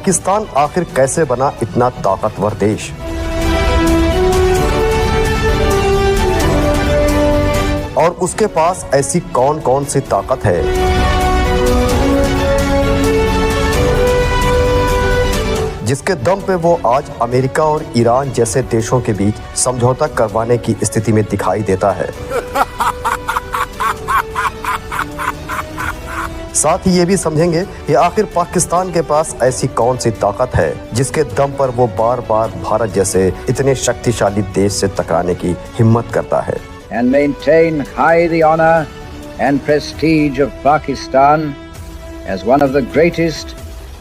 पाकिस्तान आखिर कैसे बना इतना ताकतवर देश? और उसके पास ऐसी कौन कौन सी ताकत है जिसके दम पे वो आज अमेरिका और ईरान जैसे देशों के बीच समझौता करवाने की स्थिति में दिखाई देता है। साथ ही ये भी समझेंगे कि आखिर पाकिस्तान के पास ऐसी कौन सी ताकत है जिसके दम पर वो बार बार भारत जैसे इतने शक्तिशाली देश से टकराने की हिम्मत करता है। And maintain high the honor and prestige of Pakistan as one of the greatest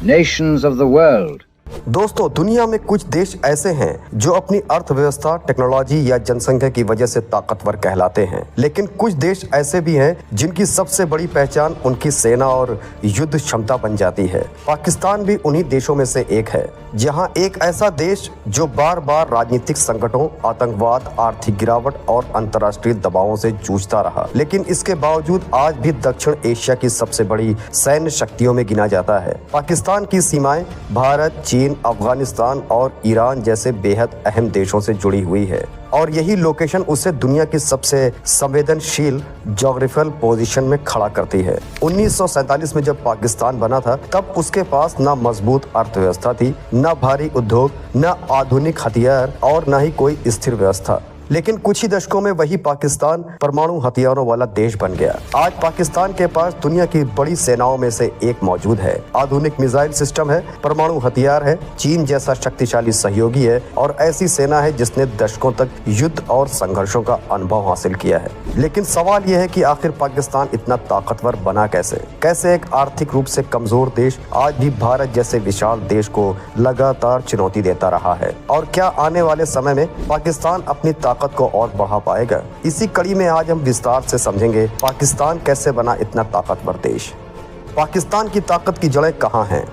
nations of the world. दोस्तों, दुनिया में कुछ देश ऐसे हैं जो अपनी अर्थव्यवस्था, टेक्नोलॉजी या जनसंख्या की वजह से ताकतवर कहलाते हैं, लेकिन कुछ देश ऐसे भी हैं जिनकी सबसे बड़ी पहचान उनकी सेना और युद्ध क्षमता बन जाती है। पाकिस्तान भी उन्हीं देशों में से एक है, जहां एक ऐसा देश जो बार बार राजनीतिक संकटों, आतंकवाद, आर्थिक गिरावट और अंतर्राष्ट्रीय दबावों से जूझता रहा, लेकिन इसके बावजूद आज भी दक्षिण एशिया की सबसे बड़ी सैन्य शक्तियों में गिना जाता है। पाकिस्तान की सीमाएं भारत, चीन, अफगानिस्तान और ईरान जैसे बेहद अहम देशों से जुड़ी हुई है और यही लोकेशन उसे दुनिया की सबसे संवेदनशील ज्योग्राफिकल पोजीशन में खड़ा करती है। 1947 में जब पाकिस्तान बना था, तब उसके पास न मजबूत अर्थव्यवस्था थी, न भारी उद्योग, न आधुनिक हथियार और न ही कोई स्थिर व्यवस्था। लेकिन कुछ ही दशकों में वही पाकिस्तान परमाणु हथियारों वाला देश बन गया। आज पाकिस्तान के पास दुनिया की बड़ी सेनाओं में से एक मौजूद है। आधुनिक मिसाइल सिस्टम है, परमाणु हथियार है, चीन जैसा शक्तिशाली सहयोगी है और ऐसी सेना है जिसने दशकों तक युद्ध और संघर्षों का अनुभव हासिल किया है। लेकिन सवाल यह है कि आखिर पाकिस्तान इतना ताकतवर बना कैसे? कैसे एक आर्थिक रूप से कमजोर देश आज भी भारत जैसे विशाल देश को लगातार चुनौती देता रहा है? और क्या आने वाले समय में पाकिस्तान अपनी ताकत को और बढ़ा पाएगा? इसी कड़ी में आज हम विस्तार से समझेंगे पाकिस्तान कैसे बना इतना ताकतवर देश। पाकिस्तान की ताकत की जड़ें कहाँ हैं?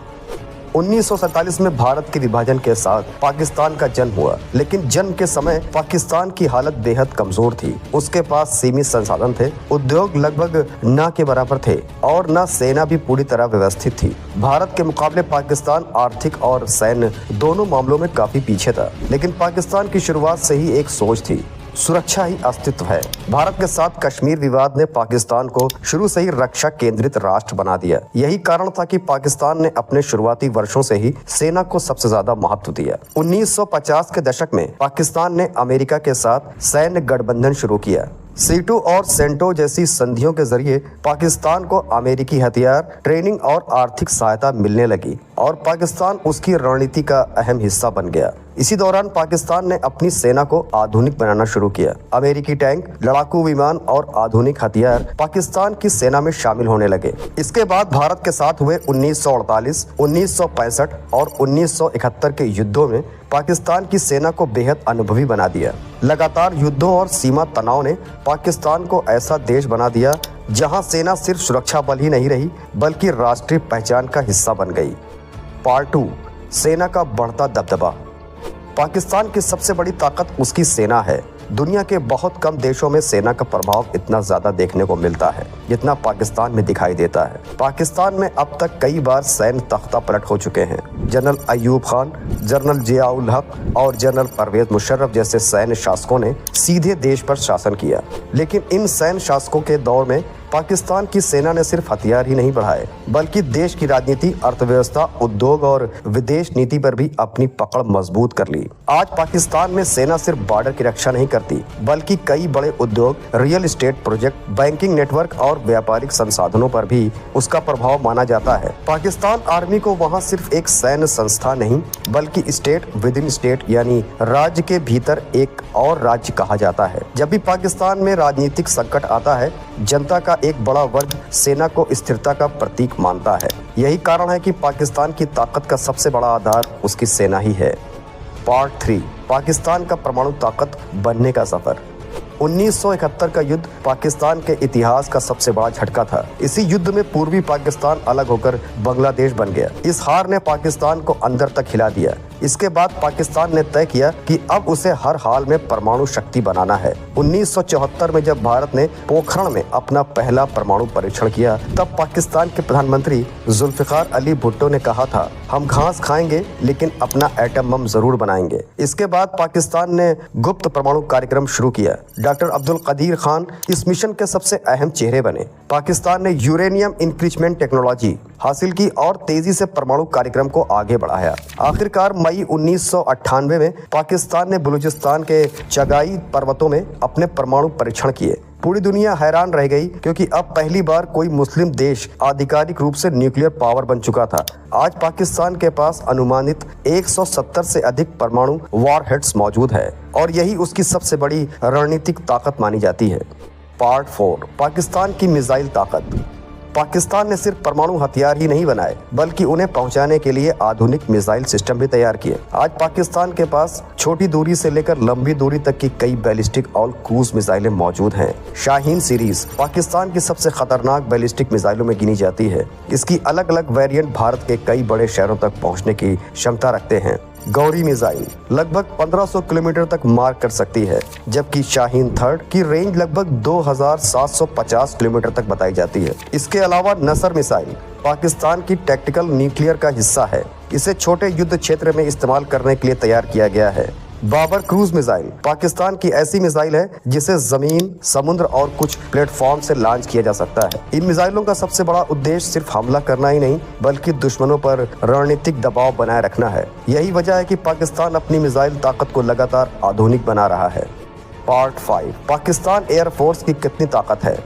1947 में भारत के विभाजन के साथ पाकिस्तान का जन्म हुआ, लेकिन जन्म के समय पाकिस्तान की हालत बेहद कमजोर थी। उसके पास सीमित संसाधन थे, उद्योग लगभग न के बराबर थे और न सेना भी पूरी तरह व्यवस्थित थी। भारत के मुकाबले पाकिस्तान आर्थिक और सैन्य दोनों मामलों में काफी पीछे था, लेकिन पाकिस्तान की शुरुआत से ही एक सोच थी, सुरक्षा ही अस्तित्व है। भारत के साथ कश्मीर विवाद ने पाकिस्तान को शुरू से ही रक्षा केंद्रित राष्ट्र बना दिया। यही कारण था कि पाकिस्तान ने अपने शुरुआती वर्षों से ही सेना को सबसे ज्यादा महत्व दिया। 1950 के दशक में पाकिस्तान ने अमेरिका के साथ सैन्य गठबंधन शुरू किया। सीटू और सेंटो जैसी संधियों के जरिए पाकिस्तान को अमेरिकी हथियार, ट्रेनिंग और आर्थिक सहायता मिलने लगी और पाकिस्तान उसकी रणनीति का अहम हिस्सा बन गया। इसी दौरान पाकिस्तान ने अपनी सेना को आधुनिक बनाना शुरू किया। अमेरिकी टैंक, लड़ाकू विमान और आधुनिक हथियार पाकिस्तान की सेना में शामिल होने लगे। इसके बाद भारत के साथ हुए 1948, 1965 और 1971 के युद्धों में पाकिस्तान की सेना को बेहद अनुभवी बना दिया। लगातार युद्धों और सीमा तनाव ने पाकिस्तान को ऐसा देश बना दिया जहां सेना सिर्फ सुरक्षा बल ही नहीं रही, बल्कि राष्ट्रीय पहचान का हिस्सा बन गई। पार्ट 2, सेना का बढ़ता दबदबा। पाकिस्तान की सबसे बड़ी ताकत उसकी सेना है। दुनिया के बहुत कम देशों में सेना का प्रभाव इतना ज्यादा देखने को मिलता है जितना पाकिस्तान में दिखाई देता है। पाकिस्तान में अब तक कई बार सैन्य तख्ता पलट हो चुके हैं। जनरल अयूब खान, जनरल जियाउल हक और जनरल परवेज मुशर्रफ जैसे सैन्य शासकों ने सीधे देश पर शासन किया, लेकिन इन सैन्य शासकों के दौर में पाकिस्तान की सेना ने सिर्फ हथियार ही नहीं बढ़ाए, बल्कि देश की राजनीति, अर्थव्यवस्था, उद्योग और विदेश नीति पर भी अपनी पकड़ मजबूत कर ली। आज पाकिस्तान में सेना सिर्फ बॉर्डर की रक्षा नहीं करती, बल्कि कई बड़े उद्योग, real estate project, banking network और व्यापारिक संसाधनों पर भी उसका प्रभाव माना जाता है। पाकिस्तान आर्मी को वहाँ सिर्फ एक सैन्य संस्था नहीं, बल्कि स्टेट विद इन स्टेट यानी राज्य के भीतर एक और राज्य कहा जाता है। जब भी पाकिस्तान में राजनीतिक संकट आता है, जनता का एक बड़ा वर्ग सेना को स्थिरता का प्रतीक मानता है। यही कारण है कि पाकिस्तान की ताकत का सबसे बड़ा आधार उसकी सेना ही है। पार्ट 3, पाकिस्तान का परमाणु ताकत बनने का सफर। 1971 का युद्ध पाकिस्तान के इतिहास का सबसे बड़ा झटका था। इसी युद्ध में पूर्वी पाकिस्तान अलग होकर बांग्लादेश बन गया। इस हार ने पाकिस्तान को अंदर तक हिला दिया। इसके बाद पाकिस्तान ने तय किया कि अब उसे हर हाल में परमाणु शक्ति बनाना है। 1974 में जब भारत ने पोखरण में अपना पहला परमाणु परीक्षण किया, तब पाकिस्तान के प्रधानमंत्री जुल्फिकार अली भुट्टो ने कहा था, हम घास खाएंगे लेकिन अपना एटम बम जरूर बनाएंगे। इसके बाद पाकिस्तान ने गुप्त परमाणु कार्यक्रम शुरू किया। डॉक्टर अब्दुल कदीर खान इस मिशन के सबसे अहम चेहरे बने। पाकिस्तान ने यूरेनियम इंक्रीचमेंट टेक्नोलॉजी हासिल की और तेजी से परमाणु कार्यक्रम को आगे बढ़ाया। आखिरकार मई 1998 में पाकिस्तान ने बलूचिस्तान के चगाई पर्वतों में अपने परमाणु परीक्षण किए। पूरी दुनिया हैरान रह गई क्योंकि अब पहली बार कोई मुस्लिम देश आधिकारिक रूप से न्यूक्लियर पावर बन चुका था। आज पाकिस्तान के पास अनुमानित 170 से अधिक परमाणु वॉरहेड्स मौजूद है और यही उसकी सबसे बड़ी रणनीतिक ताकत मानी जाती है। पार्ट 4, पाकिस्तान की मिसाइल ताकत। पाकिस्तान ने सिर्फ परमाणु हथियार ही नहीं बनाए बल्कि उन्हें पहुंचाने के लिए आधुनिक मिसाइल सिस्टम भी तैयार किए। आज पाकिस्तान के पास छोटी दूरी से लेकर लंबी दूरी तक की कई बैलिस्टिक और क्रूज मिसाइलें मौजूद हैं। शाहीन सीरीज पाकिस्तान की सबसे खतरनाक बैलिस्टिक मिसाइलों में गिनी जाती है। इसकी अलग अलग वेरिएंट भारत के कई बड़े शहरों तक पहुँचने की क्षमता रखते हैं। गौरी मिसाइल लगभग 1500 किलोमीटर तक मार कर सकती है, जबकि शाहीन थर्ड की रेंज लगभग 2750 किलोमीटर तक बताई जाती है। इसके अलावा नसर मिसाइल पाकिस्तान की टैक्टिकल न्यूक्लियर का हिस्सा है। इसे छोटे युद्ध क्षेत्र में इस्तेमाल करने के लिए तैयार किया गया है। बाबर क्रूज मिसाइल पाकिस्तान की ऐसी मिसाइल है जिसे जमीन, समुद्र और कुछ प्लेटफॉर्म से लॉन्च किया जा सकता है। इन मिसाइलों का सबसे बड़ा उद्देश्य सिर्फ हमला करना ही नहीं बल्कि दुश्मनों पर रणनीतिक दबाव बनाए रखना है। यही वजह है कि पाकिस्तान अपनी मिसाइल ताकत को लगातार आधुनिक बना रहा है। पार्ट 5, पाकिस्तान एयरफोर्स की कितनी ताकत है।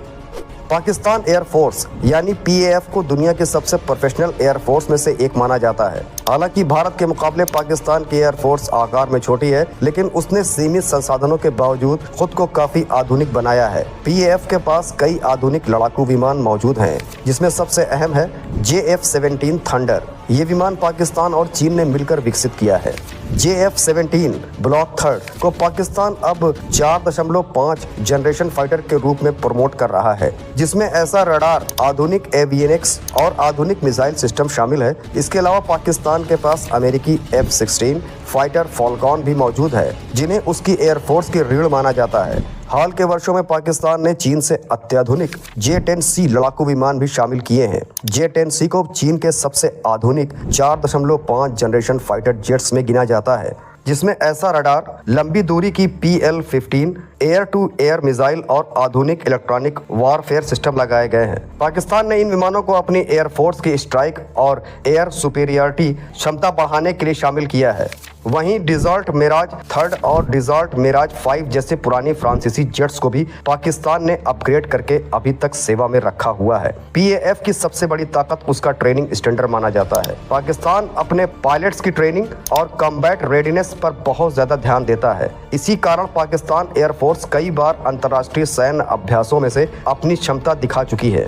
पाकिस्तान एयरफोर्स यानी PAF को दुनिया के सबसे प्रोफेशनल एयरफोर्स में से एक माना जाता है। हालांकि भारत के मुकाबले पाकिस्तान की एयरफोर्स आकार में छोटी है, लेकिन उसने सीमित संसाधनों के बावजूद खुद को काफी आधुनिक बनाया है। PAF के पास कई आधुनिक लड़ाकू विमान मौजूद हैं, जिसमें सबसे अहम है JF-17 थंडर। ये विमान पाकिस्तान और चीन ने मिलकर विकसित किया है। JF-17 ब्लॉक थर्ड को पाकिस्तान अब 4.5 जनरेशन फाइटर के रूप में प्रमोट कर रहा है, जिसमें ऐसा रडार, आधुनिक एवियनिक्स और आधुनिक मिसाइल सिस्टम शामिल है। इसके अलावा पाकिस्तान के पास अमेरिकी F-16 फाइटर फॉल्कॉन भी मौजूद है, जिन्हें उसकी एयरफोर्स की रीढ़ माना जाता है। हाल के वर्षों में पाकिस्तान ने चीन से अत्याधुनिक J-10C लड़ाकू विमान भी शामिल किए हैं। J-10C को चीन के सबसे आधुनिक 4.5 जनरेशन फाइटर जेट्स में गिना जाता है, जिसमें ऐसा रडार, लंबी दूरी की PL-15 air to air missile और आधुनिक इलेक्ट्रॉनिक वॉरफेयर सिस्टम लगाए गए हैं। पाकिस्तान ने इन विमानों को अपनी एयरफोर्स की स्ट्राइक और एयर सुपेरियरिटी क्षमता बढ़ाने के लिए शामिल किया है। वहीं डिज़ॉल्ट मिराज थर्ड और डिज़ॉल्ट मिराज 5 जैसे पुरानी फ्रांसीसी जेट्स को भी पाकिस्तान ने अपग्रेड करके अभी तक सेवा में रखा हुआ है। PAF की सबसे बड़ी ताकत उसका ट्रेनिंग स्टैंडर्ड माना जाता है। पाकिस्तान अपने पायलट्स की ट्रेनिंग और कॉम्बैट रेडीनेस पर बहुत ज्यादा ध्यान देता है। इसी कारण पाकिस्तान एयरफोर्स कई बार अंतर्राष्ट्रीय सैन्य अभ्यासों में से अपनी क्षमता दिखा चुकी है।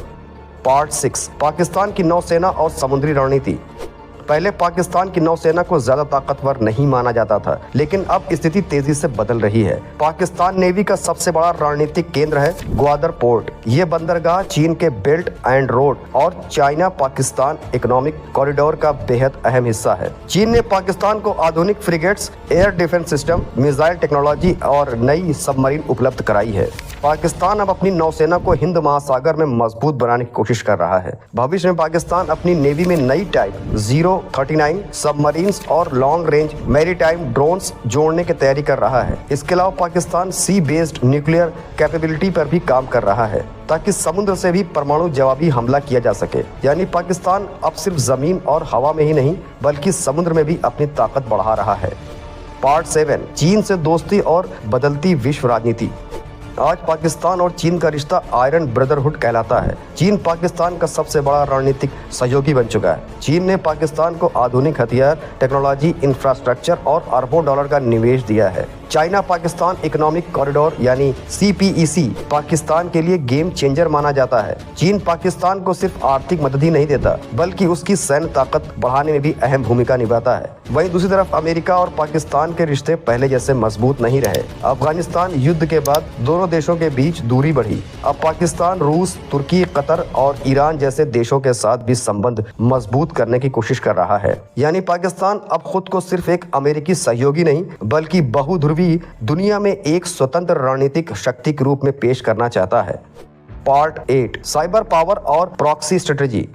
पार्ट 6, पाकिस्तान की नौसेना और समुद्री रणनीति। पहले पाकिस्तान की नौसेना को ज्यादा ताकतवर नहीं माना जाता था, लेकिन अब स्थिति तेजी से बदल रही है। पाकिस्तान नेवी का सबसे बड़ा रणनीतिक केंद्र है ग्वादर पोर्ट। ये बंदरगाह चीन के बेल्ट एंड रोड और चाइना पाकिस्तान इकोनॉमिक कॉरिडोर का बेहद अहम हिस्सा है। चीन ने पाकिस्तान को आधुनिक frigates, air defence system, missile technology और नई सबमरीन उपलब्ध कराई है। पाकिस्तान अब अपनी नौसेना को हिंद महासागर में मजबूत बनाने की कोशिश कर रहा है। भविष्य में पाकिस्तान अपनी नेवी में नई टाइप 039 सबमरीन्स और लॉन्ग रेंज मैरीटाइम ड्रोन्स जोड़ने की तैयारी कर रहा है। इसके अलावा पाकिस्तान सी बेस्ड न्यूक्लियर कैपेबिलिटी पर भी काम कर रहा है, ताकि समुद्र से भी परमाणु जवाबी हमला किया जा सके। यानी पाकिस्तान अब सिर्फ जमीन और हवा में ही नहीं बल्कि समुद्र में भी अपनी ताकत बढ़ा रहा है। पार्ट 7, चीन से दोस्ती और बदलती विश्व राजनीति। आज पाकिस्तान और चीन का रिश्ता आयरन ब्रदरहुड कहलाता है। चीन पाकिस्तान का सबसे बड़ा रणनीतिक सहयोगी बन चुका है। चीन ने पाकिस्तान को आधुनिक हथियार, टेक्नोलॉजी, इंफ्रास्ट्रक्चर और अरबों डॉलर का निवेश दिया है। चाइना पाकिस्तान इकोनॉमिक कॉरिडोर यानी CPEC पाकिस्तान के लिए गेम चेंजर माना जाता है। चीन पाकिस्तान को सिर्फ आर्थिक मदद ही नहीं देता बल्कि उसकी सैन्य ताकत बढ़ाने में भी अहम भूमिका निभाता है। वहीं दूसरी तरफ अमेरिका और पाकिस्तान के रिश्ते पहले जैसे मजबूत नहीं रहे। अफगानिस्तान युद्ध के बाद दोनों दोनों देशों के बीच दूरी बढ़ी। अब पाकिस्तान रूस, तुर्की, कतर और ईरान जैसे देशों के साथ भी संबंध मजबूत करने की कोशिश कर रहा है। यानी पाकिस्तान अब खुद को सिर्फ एक अमेरिकी सहयोगी नहीं बल्कि बहुध्रुवी दुनिया में एक स्वतंत्र रणनीतिक शक्ति के रूप में पेश करना चाहता है। पार्ट 8, साइबर पावर और प्रॉक्सी स्ट्रेटेजी।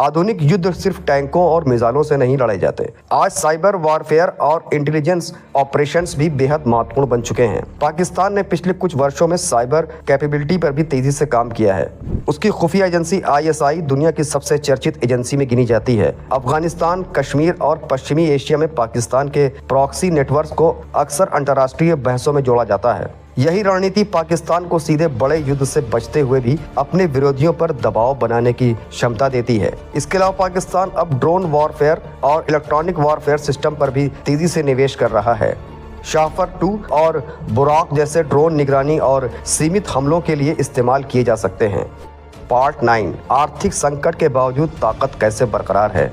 आधुनिक युद्ध सिर्फ टैंकों और मिसाइलों से नहीं लड़े जाते। आज साइबर वॉरफेयर और इंटेलिजेंस ऑपरेशंस भी बेहद महत्वपूर्ण बन चुके हैं। पाकिस्तान ने पिछले कुछ वर्षों में साइबर कैपेबिलिटी पर भी तेजी से काम किया है। उसकी खुफिया एजेंसी ISI दुनिया की सबसे चर्चित एजेंसी में गिनी जाती है। अफगानिस्तान, कश्मीर और पश्चिमी एशिया में पाकिस्तान के प्रॉक्सी नेटवर्क को अक्सर अंतर्राष्ट्रीय बहसों में जोड़ा जाता है। यही रणनीति पाकिस्तान को सीधे बड़े युद्ध से बचते हुए भी अपने विरोधियों पर दबाव बनाने की क्षमता देती है। इसके अलावा पाकिस्तान अब ड्रोन वॉरफेयर और इलेक्ट्रॉनिक वॉरफेयर सिस्टम पर भी तेजी से निवेश कर रहा है। शाफर 2 और बुराक जैसे ड्रोन निगरानी और सीमित हमलों के लिए इस्तेमाल किए जा सकते हैं। पार्ट 9, आर्थिक संकट के बावजूद ताकत कैसे बरकरार है।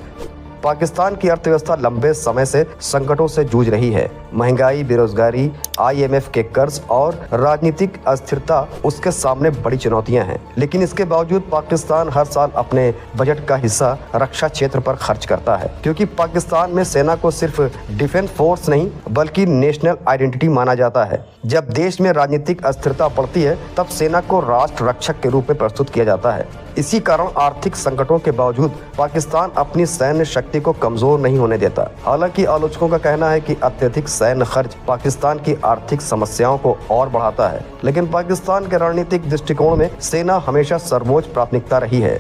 पाकिस्तान की अर्थव्यवस्था लंबे समय से संकटों से जूझ रही है। महंगाई, बेरोजगारी, IMF के कर्ज और राजनीतिक अस्थिरता उसके सामने बड़ी चुनौतियां हैं। लेकिन इसके बावजूद पाकिस्तान हर साल अपने बजट का हिस्सा रक्षा क्षेत्र पर खर्च करता है, क्योंकि पाकिस्तान में सेना को सिर्फ डिफेंस फोर्स नहीं बल्कि नेशनल आइडेंटिटी माना जाता है। जब देश में राजनीतिक अस्थिरता बढ़ती है तब सेना को राष्ट्र रक्षक के रूप में प्रस्तुत किया जाता है। इसी कारण आर्थिक संकटों के बावजूद पाकिस्तान अपनी सैन्य शक्ति को कमजोर नहीं होने देता। हालांकि आलोचकों का कहना है कि अत्यधिक सैन्य खर्च पाकिस्तान की आर्थिक समस्याओं को और बढ़ाता है, लेकिन पाकिस्तान के रणनीतिक दृष्टिकोण में सेना हमेशा सर्वोच्च प्राथमिकता रही है।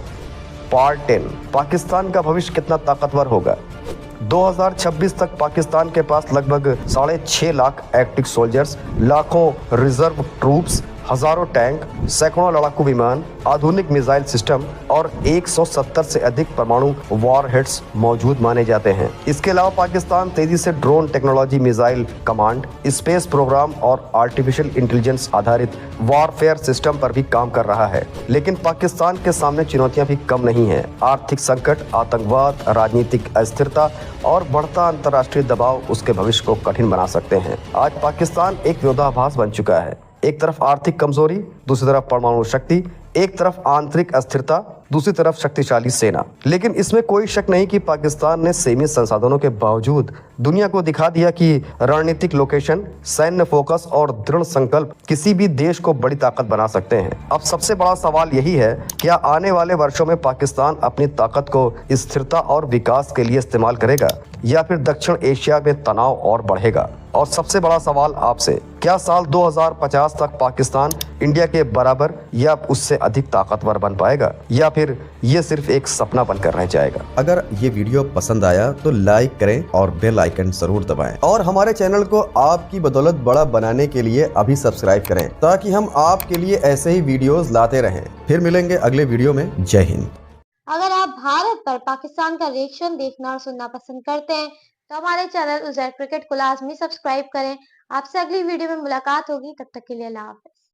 पार्ट 10, पाकिस्तान का भविष्य कितना ताकतवर होगा। 2026 तक पाकिस्तान के पास लगभग 6.5 लाख एक्टिव सोल्जर्स, लाखों रिजर्व ट्रूप्स, हजारों टैंक, सैकड़ों लड़ाकू विमान, आधुनिक मिसाइल सिस्टम और 170 से अधिक परमाणु वॉरहेड्स मौजूद माने जाते हैं। इसके अलावा पाकिस्तान तेजी से drone technology, missile command, space program और आर्टिफिशियल इंटेलिजेंस आधारित वॉरफेयर सिस्टम पर भी काम कर रहा है। लेकिन पाकिस्तान के सामने चुनौतियां भी कम नहीं हैं। आर्थिक संकट, आतंकवाद, राजनीतिक अस्थिरता और बढ़ता अंतर्राष्ट्रीय दबाव उसके भविष्य को कठिन बना सकते हैं। आज पाकिस्तान एक विरोधाभास बन चुका है। एक तरफ आर्थिक कमजोरी, दूसरी तरफ परमाणु शक्ति, एक तरफ आंतरिक अस्थिरता, दूसरी तरफ शक्तिशाली सेना। लेकिन इसमें कोई शक नहीं कि पाकिस्तान ने सीमित संसाधनों के बावजूद दुनिया को दिखा दिया कि रणनीतिक लोकेशन, सैन्य फोकस और दृढ़ संकल्प किसी भी देश को बड़ी ताकत बना सकते हैं। अब सबसे बड़ा सवाल यही है, क्या आने वाले वर्षों में पाकिस्तान अपनी ताकत को स्थिरता और विकास के लिए इस्तेमाल करेगा या फिर दक्षिण एशिया में तनाव और बढ़ेगा। और सबसे बड़ा सवाल आपसे, क्या साल 2050 तक पाकिस्तान इंडिया के बराबर या उससे अधिक ताकतवर बन पाएगा या फिर ये सिर्फ एक सपना बनकर रह जाएगा। अगर ये वीडियो पसंद आया तो लाइक करें और बेल आइकन जरूर दबाएं और हमारे चैनल को आपकी बदौलत बड़ा बनाने के लिए अभी सब्सक्राइब करें ताकि हम आपके लिए ऐसे ही वीडियोस लाते रहें। फिर मिलेंगे अगले वीडियो में। जय हिंद। अगर आप भारत पर पाकिस्तान का रिएक्शन देखना और सुनना पसंद करते हैं तो हमारे चैनल उज़ैर क्रिकेट को लाजमी सब्सक्राइब करें। आपसे अगली वीडियो में मुलाकात होगी, तब तक के लिए अल्लाह हाफ़िज़।